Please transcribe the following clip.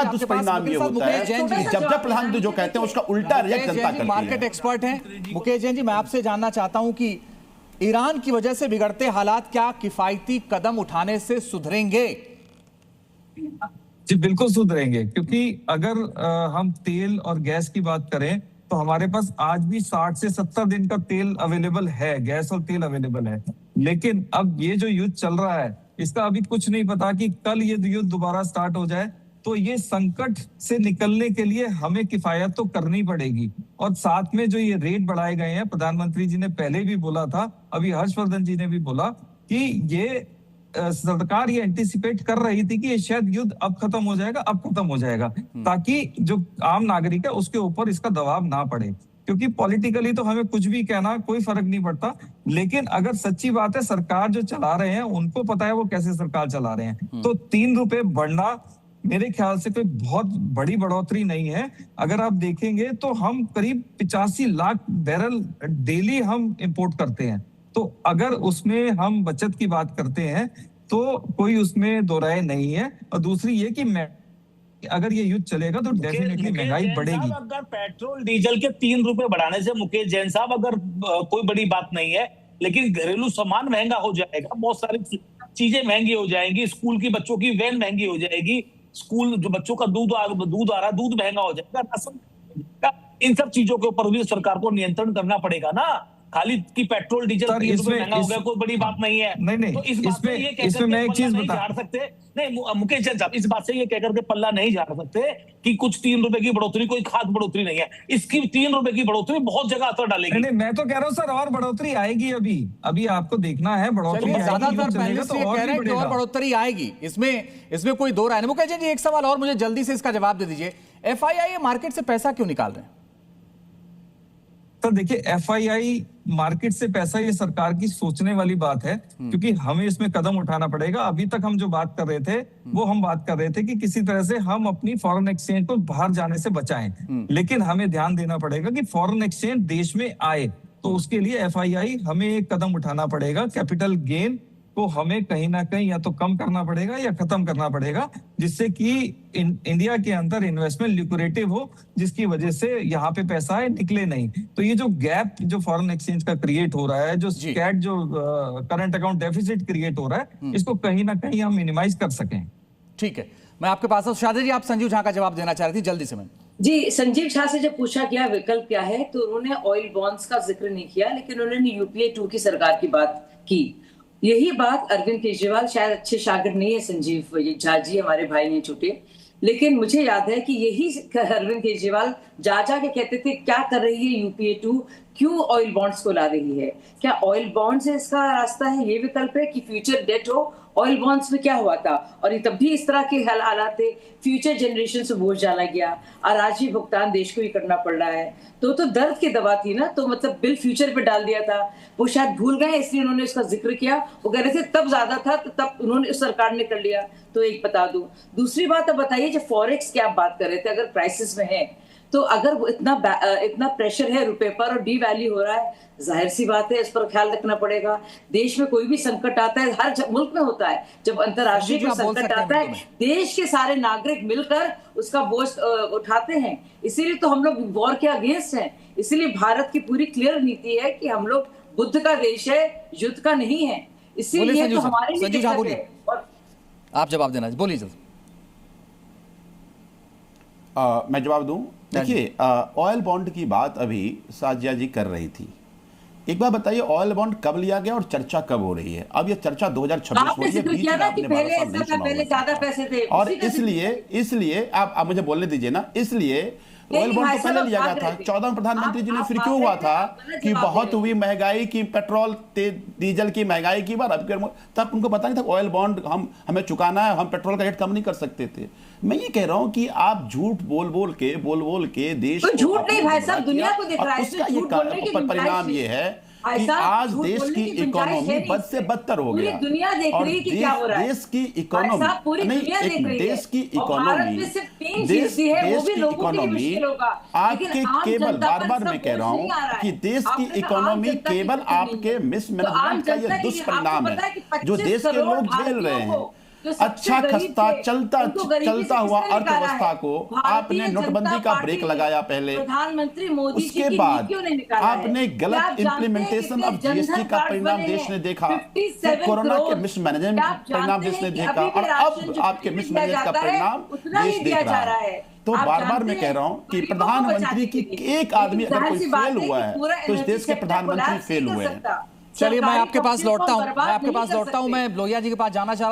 इसका दुष्परिणाम ये होता है कि जब जब प्रधानमंत्री जो कहते हैं उसका उल्टा रिएक्ट जनता करती है। मार्केट एक्सपर्ट हैं मुकेश जैन जी, मैं आपसे जानना चाहता हूं कि ईरान की वजह से बिगड़ते हालात क्या किफायती कदम उठाने से सुधरेंगे? जी बिल्कुल सुधरेंगे, क्योंकि अगर हम तेल और गैस की बात करें तो हमारे पास आज भी 60 से 70 दिन का तेल अवेलेबल है, गैस और तेल अवेलेबल है। लेकिन अब ये जो युद्ध चल रहा है इसका अभी कुछ नहीं पता कि कल ये युद्ध दोबारा स्टार्ट हो जाए, तो ये संकट से निकलने के लिए हमें किफायत तो करनी पड़ेगी। और साथ में जो ये रेट बढ़ाए गए हैं, प्रधानमंत्री जी ने पहले भी बोला था, अभी हर्षवर्धन जी ने भी बोला कि ये सरकार ये एंटिसिपेट कर रही थी कि ये शायद युद्ध अब खत्म हो जाएगा, अब खत्म हो जाएगा, ताकि जो आम नागरिक है उसके ऊपर इसका दबाव ना पड़े। क्योंकि पॉलिटिकली तो हमें कुछ भी कहना कोई फर्क नहीं पड़ता, लेकिन अगर सच्ची बात है सरकार जो चला रहे हैं उनको पता है वो कैसे सरकार चला रहे हैं। तो 3 रुपए बढ़ना मेरे ख्याल से कोई बहुत बड़ी बढ़ोतरी नहीं है। अगर आप देखेंगे तो हम करीब 85 लाख बैरल डेली हम इंपोर्ट करते हैं, तो अगर उसमें हम बचत की बात करते हैं तो कोई उसमें दो राय नहीं है। और दूसरी ये कि अगर ये युद्ध चलेगा तो डेफिनेटली महंगाई बढ़ेगी। अगर पेट्रोल डीजल के 3 रुपए बढ़ाने से मुकेश जैन साहब अगर कोई बड़ी बात नहीं है, लेकिन घरेलू सामान महंगा हो जाएगा, बहुत सारी चीजें महंगी हो जाएंगी, स्कूल की बच्चों की वैन महंगी हो जाएगी, स्कूल जो बच्चों का दूध आ रहा है दूध महंगा हो जाएगा, राशन, इन सब चीजों के ऊपर भी सरकार को नियंत्रण करना पड़ेगा ना। खाली कि पेट्रोल डीजल महंगा हो गया कोई बड़ी बात नहीं है। नहीं, तो इस बात से ये कहकर मैं एक चीज नहीं झाड़ सकते, नहीं मुकेश जैन साहब, इस बात से ये कहकर के पल्ला नहीं झाड़ सकते कि कुछ 3 रुपए की बढ़ोतरी कोई खास बढ़ोतरी नहीं है। इसकी 3 रुपए की बढ़ोतरी बहुत जगह असर डालेगी। नहीं, मैं तो कह रहा हूँ सर और बढ़ोतरी आएगी, अभी आपको देखना है बढ़ोतरी। ज्यादातर पैनलिस्ट ये कह रहे हैं कि और बढ़ोतरी आएगी, इसमें कोई दो राय नहीं। मुकेश जी एक सवाल और मुझे जल्दी से इसका जवाब दे दीजिए, FII मार्केट से पैसा क्यों निकाल रहे हैं? तो देखिए FII मार्केट से पैसा, ये सरकार की सोचने वाली बात है, क्योंकि हमें इसमें कदम उठाना पड़ेगा। अभी तक हम जो बात कर रहे थे वो हम बात कर रहे थे कि किसी तरह से हम अपनी फॉरेन एक्सचेंज को बाहर जाने से बचाएं, लेकिन हमें ध्यान देना पड़ेगा कि फॉरेन एक्सचेंज देश में आए, तो उसके लिए FII हमें एक कदम उठाना पड़ेगा। कैपिटल गेन को हमें कहीं ना कहीं या तो कम करना पड़ेगा या खत्म करना पड़ेगा, जिससे कि इंडिया के अंदर इन्वेस्टमेंट ल्यूक्रेटिव हो, जिसकी वजह से यहाँ पे पैसा है निकले नहीं। तो ये जो गैप जो फॉरेन एक्सचेंज का क्रिएट हो रहा है, जो स्कैट जो करंट अकाउंट डेफिसिट क्रिएट हो रहा है, इसको कहीं ना कहीं हम मिनिमाइज कर सकें। ठीक है, मैं आपके पास हूं। शादी जी, आप संजीव झा का जवाब देना चाह रही थी, जल्दी से। मैं जी, संजीव झा से जब पूछा गया विकल्प क्या है तो उन्होंने ऑयल बॉन्ड्स का जिक्र नहीं किया, लेकिन उन्होंने UPA 2 की सरकार की बात की। यही बात अरविंद केजरीवाल, शायद अच्छे शागिर्द नहीं है संजीव झा जी, हमारे भाई हैं छोटे, लेकिन मुझे याद है कि यही अरविंद केजरीवाल जा के कहते थे क्या कर रही है UPA 2, क्यों ऑयल बॉन्ड्स को ला रही है, क्या ऑयल बॉन्ड्स है इसका रास्ता है, ये विकल्प है कि फ्यूचर डेट हो। ऑयल बॉन्ड्स में क्या हुआ था, और ये तब भी इस तरह के हालात थे, फ्यूचर जनरेशन से बोझ डाला गया, और आज भी भुगतान देश को ही करना पड़ रहा है। तो दर्द की दवा थी ना, तो मतलब बिल फ्यूचर पे डाल दिया था, वो शायद भूल गए इसलिए उन्होंने उसका जिक्र किया। वो कह रहे थे तब ज्यादा था तो तब उन्होंने, उस सरकार ने कर लिया। तो एक बता दूं, दूसरी बात अब बताइए, जो फॉरेक्स की आप बात कर रहे थे, अगर क्राइसिस में है तो अगर इतना प्रेशर है रुपए पर और डी वैल्यू हो रहा है, जाहिर सी बात है इस पर ख्याल रखना पड़ेगा। देश में कोई भी संकट आता है, हर मुल्क में होता है, जब अंतर्राष्ट्रीय संकट आता है देश के सारे नागरिक मिलकर उसका बोझ उठाते हैं। इसीलिए तो हम लोग वॉर के अगेंस्ट हैं, इसीलिए भारत की पूरी क्लियर नीति है कि हम लोग बुद्ध का देश है, युद्ध का नहीं है। इसीलिए तो हमारे लिए दिक्कत है। और आप जवाब देना, बोलिए जल्दी। मैं जवाब दूं। देखिए, ऑयल बॉन्ड की बात अभी साजिया जी कर रही थी। एक बार बताइए, ऑयल बॉन्ड कब लिया गया और चर्चा कब हो रही है? अब ये चर्चा 2026 हो रही है, बीच में आपने 12 साल नहीं सुना पहले ज्यादा पैसे थे, और इसलिए आप मुझे बोलने दीजिए ना। इसलिए ऑयल बॉन्ड तो पहले लिया गया था, 14 में प्रधानमंत्री जी ने, फिर क्यों हुआ था कि बहुत हुई महंगाई की, पेट्रोल डीजल की महंगाई की बार, तब उनको पता नहीं था ऑयल बॉन्ड हमें चुकाना है, हम पेट्रोल का रेट कम नहीं कर सकते थे। मैं ये कह रहा हूं कि आप झूठ बोल के देश को, झूठ नहीं भाई साहब, दुनिया को दिख रहा है, उसका ये परिणाम ये है कि आज देश की इकोनॉमी बद से बदतर हो गया। दुनिया देख रही है कि क्या हो रहा है। देश की इकोनॉमी नहीं, देश की इकोनॉमी आपके केवल, बार बार मैं कह रहा हूं कि देश की इकोनॉमी केवल आपके मिसमैनेजमेंट का ये दुष्परिणाम है जो देश के लोग झेल रहे हैं। अच्छा खस्ता चलता हुआ अर्थव्यवस्था को आपने नोटबंदी का ब्रेक लगाया पहले, प्रधानमंत्री मोदी उसके बाद आपने गलत इंप्लीमेंटेशन ऑफ जीएसटी का परिणाम देश ने देखा, फिर कोरोना के मिसमैनेजमेंट का परिणाम देश ने देखा, और अब आपके मिसमैनेजमेंट का परिणाम देश देख रहा है। तो बार बार मैं कह रहा हूं कि प्रधानमंत्री की एक आदमी अगर कोई फेल हुआ है तो इस देश के प्रधानमंत्री फेल हुए हैं। चलिए मैं आपके पास लौटता हूं, मैं लोहिया जी के पास जाना चाह